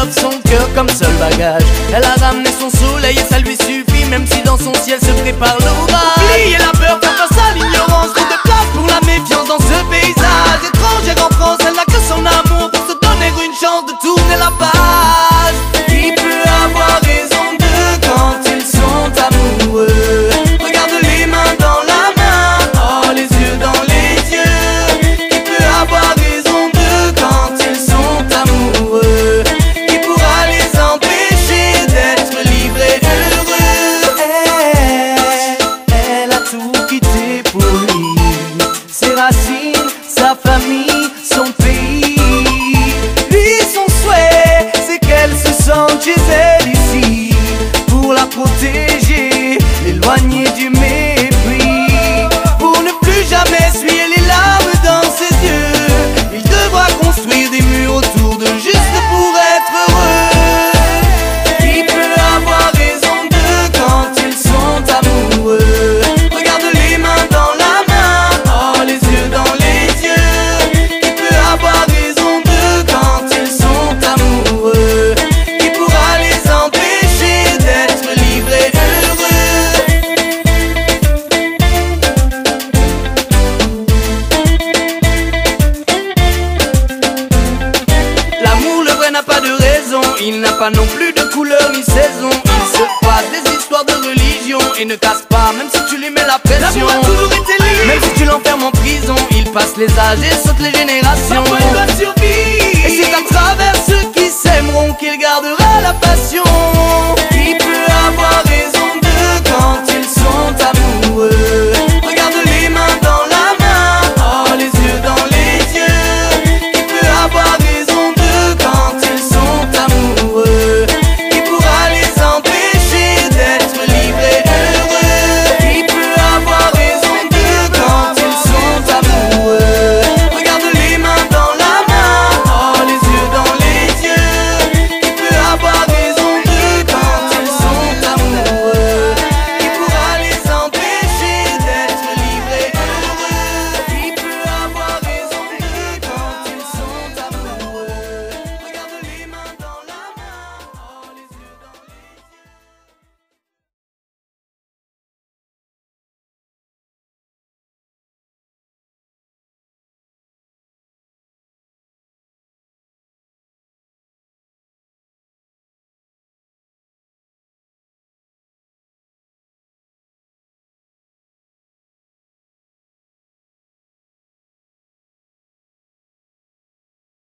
love, son cœur comme seul bagage. Elle a ramené son soleil et ça lui suffit, même si dans son ciel se prépare l'orage. Oubliez la peur, faire face à l'ignorance, trop de place pour la méfiance dans ce paysage. Étrangère en France, elle n'a que son amour pour se donner une chance de tourner la page. Qui peut avoir raison d'eux quand ils sont amoureux? Regarde les mains dans la main, oh les yeux dans les yeux. Qui peut avoir raison d'eux quand ils sont amoureux? Qui pourra les empêcher d'être libres et heureux? Elle a tout quitté pour lui, ses racines, sa famille, son pays. Lui, son souhait, c'est qu'elle se sente chez elle ici, pour la protéger, l'éloigner du mépris. Pour ne plus jamais essuyer les larmes dans ses yeux, il devra construire des murs autour d'eux juste pour être heureux. Qui peut avoir raison d'eux quand ils sont amoureux? Regarde les mains dans la main, oh les yeux dans les yeux. Qui peut avoir raison d'eux quand ils sont amoureux? Qui pourra les empêcher d'être libres et heureux? L'amour, le vrai, n'a pas de raison. Il n'a pas non plus de couleur ni saison. Il se passe des histoires de religion et ne casse pas, même si tu lui mets la pression. L'amour a toujours été libre, même si tu l'enfermes en prison. Il passe les âges et saute les générations. Parfois il doit survivre, et c'est à travers ceux qui s'aimeront qu'il gardera la passion.